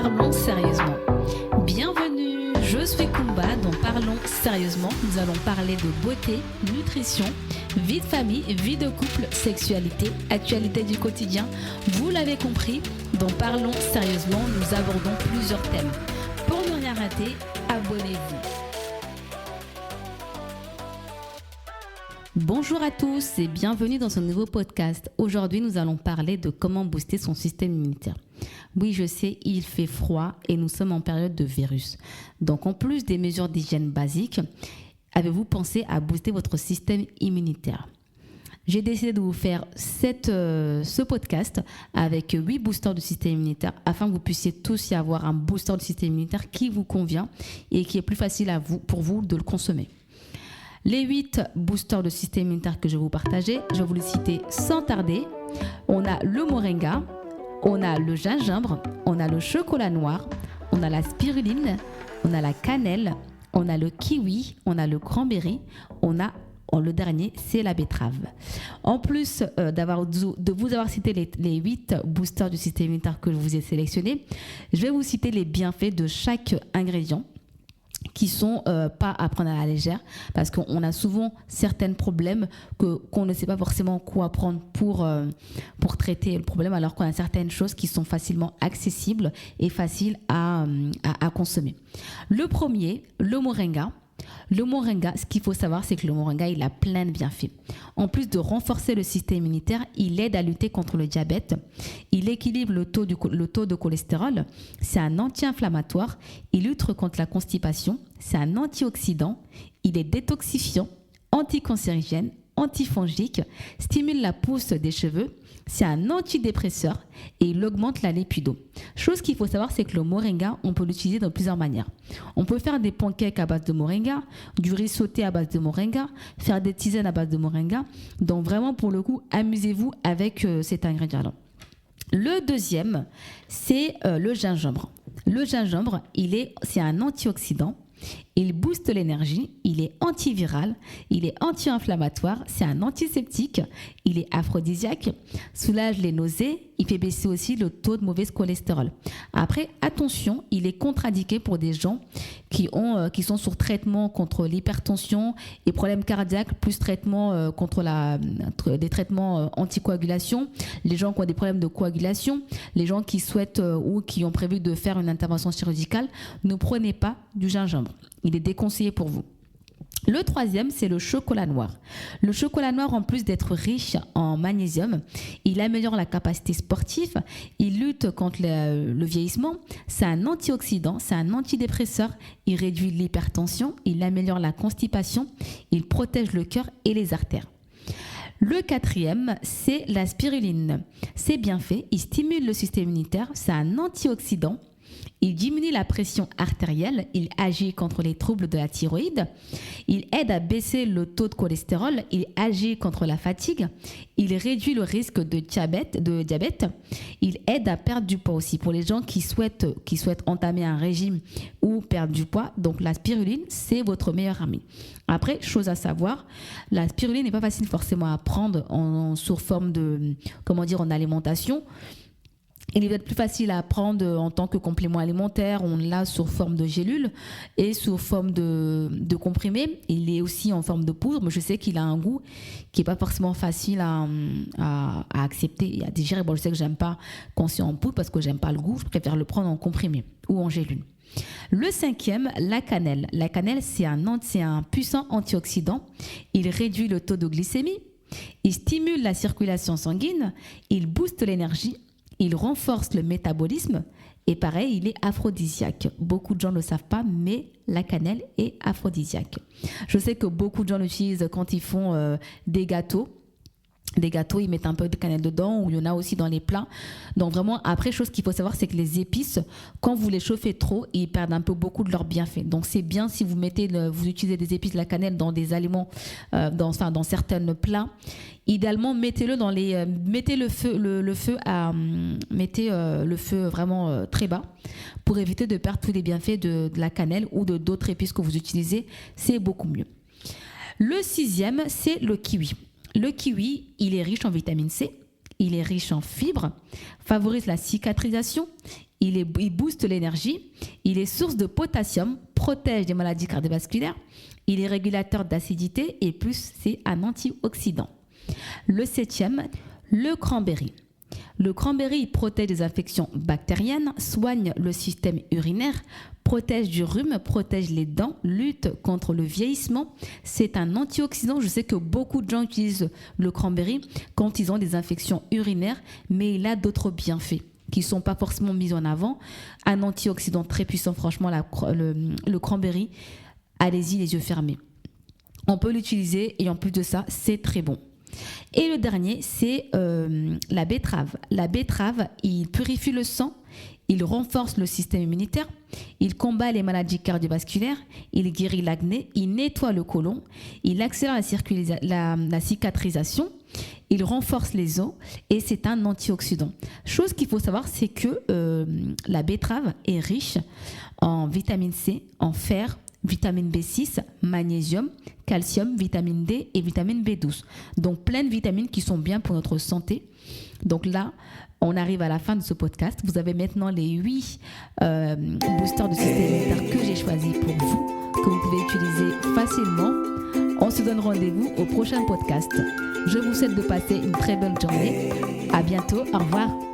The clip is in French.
Parlons sérieusement. Bienvenue, je suis Kumba, dans Parlons sérieusement. Nous allons parler de beauté, nutrition, vie de famille, vie de couple, sexualité, actualité du quotidien. Vous l'avez compris, dans Parlons sérieusement, nous abordons plusieurs thèmes. Pour ne rien rater, abonnez-vous. Bonjour à tous et bienvenue dans ce nouveau podcast. Aujourd'hui, nous allons parler de comment booster son système immunitaire. Oui, je sais, il fait froid et nous sommes en période de virus. Donc, en plus des mesures d'hygiène basiques, avez-vous pensé à booster votre système immunitaire ? J'ai décidé de vous faire ce podcast avec 8 boosters du système immunitaire afin que vous puissiez tous y avoir un booster du système immunitaire qui vous convient et qui est plus facile pour vous de le consommer. Les 8 boosters de système immunitaire que je vais vous partager, je vais vous les citer sans tarder. On a le moringa, on a le gingembre, on a le chocolat noir, on a la spiruline, on a la cannelle, on a le kiwi, on a le cranberry, le dernier, c'est la betterave. En plus de vous avoir cité les 8 boosters du système immunitaire que je vous ai sélectionnés, je vais vous citer les bienfaits de chaque ingrédient qui sont pas à prendre à la légère parce qu'on a souvent certains problèmes qu'on ne sait pas forcément quoi prendre pour traiter le problème, alors qu'on a certaines choses qui sont facilement accessibles et faciles à consommer. Le premier, le moringa. Le moringa, ce qu'il faut savoir, c'est que le moringa, il a plein de bienfaits. En plus de renforcer le système immunitaire, il aide à lutter contre le diabète. Il équilibre le taux de cholestérol. C'est un anti-inflammatoire. Il lutte contre la constipation. C'est un antioxydant. Il est détoxifiant, anticancérigène, antifongique, stimule la pousse des cheveux. C'est un antidépresseur et il augmente la lipido. Chose qu'il faut savoir, c'est que le moringa, on peut l'utiliser de plusieurs manières. On peut faire des pancakes à base de moringa, du riz sauté à base de moringa, faire des tisanes à base de moringa. Donc vraiment, pour le coup, amusez-vous avec cet ingrédient-là. Le deuxième, c'est le gingembre. Le gingembre, c'est un antioxydant. Il booste l'énergie, il est antiviral, il est anti-inflammatoire, c'est un antiseptique, il est aphrodisiaque, soulage les nausées, il fait baisser aussi le taux de mauvais cholestérol. Après, attention, il est contre-indiqué pour des gens qui sont sur traitement contre l'hypertension et problèmes cardiaques, plus traitement des traitements anticoagulation, les gens qui ont des problèmes de coagulation, les gens qui souhaitent ou qui ont prévu de faire une intervention chirurgicale. Ne prenez pas du gingembre. Il est déconseillé pour vous. Le troisième, c'est le chocolat noir. Le chocolat noir, en plus d'être riche en magnésium, il améliore la capacité sportive, il lutte contre le vieillissement, c'est un antioxydant, c'est un antidépresseur, il réduit l'hypertension, il améliore la constipation, il protège le cœur et les artères. Le quatrième, c'est la spiruline. C'est bien fait, il stimule le système immunitaire, c'est un antioxydant. Il diminue la pression artérielle, il agit contre les troubles de la thyroïde, il aide à baisser le taux de cholestérol, il agit contre la fatigue, il réduit le risque de diabète, il aide à perdre du poids aussi. Pour les gens qui souhaitent entamer un régime ou perdre du poids, donc la spiruline, c'est votre meilleur ami. Après, chose à savoir, la spiruline n'est pas facile forcément à prendre sous forme de, en alimentation. Il est plus facile à prendre en tant que complément alimentaire. On l'a sous forme de gélule et sous forme de comprimé. Il est aussi en forme de poudre, mais je sais qu'il a un goût qui n'est pas forcément facile à accepter et à digérer. Bon, je sais que j'aime pas quand c'est en poudre parce que j'aime pas le goût. Je préfère le prendre en comprimé ou en gélule. Le cinquième, la cannelle. La cannelle, c'est un puissant antioxydant. Il réduit le taux de glycémie. Il stimule la circulation sanguine. Il booste l'énergie. Il renforce le métabolisme et pareil, il est aphrodisiaque. Beaucoup de gens ne le savent pas, mais la cannelle est aphrodisiaque. Je sais que beaucoup de gens l'utilisent quand ils font des gâteaux. Des gâteaux, ils mettent un peu de cannelle dedans, ou il y en a aussi dans les plats. Donc vraiment, après, chose qu'il faut savoir, c'est que les épices, quand vous les chauffez trop, ils perdent un peu beaucoup de leurs bienfaits. Donc c'est bien si vous vous utilisez des épices, de la cannelle dans des aliments, dans certains plats. Idéalement, mettez le feu vraiment très bas pour éviter de perdre tous les bienfaits de la cannelle ou d'autres épices que vous utilisez. C'est beaucoup mieux. Le sixième, c'est le kiwi. Le kiwi, il est riche en vitamine C. il est riche en fibres, favorise la cicatrisation, il booste l'énergie, il est source de potassium, protège des maladies cardiovasculaires, il est régulateur d'acidité et plus c'est un antioxydant. Le 7e, le cranberry. Le cranberry il protège des infections bactériennes, soigne le système urinaire, protège du rhume, protège les dents, lutte contre le vieillissement. C'est un antioxydant. Je sais que beaucoup de gens utilisent le cranberry quand ils ont des infections urinaires, mais il a d'autres bienfaits qui ne sont pas forcément mis en avant. Un antioxydant très puissant, franchement, le cranberry, allez-y les yeux fermés. On peut l'utiliser et en plus de ça, c'est très bon. Et le dernier, c'est la betterave. La betterave, il purifie le sang, il renforce le système immunitaire, il combat les maladies cardiovasculaires, il guérit l'acné, il nettoie le côlon, il accélère la cicatrisation, il renforce les os et c'est un antioxydant. Chose qu'il faut savoir, c'est que la betterave est riche en vitamine C, en fer, vitamine B6, magnésium, calcium, vitamine D et vitamine B12. Donc plein de vitamines qui sont bien pour notre santé. Donc là, on arrive à la fin de ce podcast. Vous avez maintenant les 8 boosters de système immunitaire que j'ai choisis pour vous, que vous pouvez utiliser facilement. On se donne rendez-vous au prochain podcast. Je vous souhaite de passer une très bonne journée. À bientôt. Au revoir.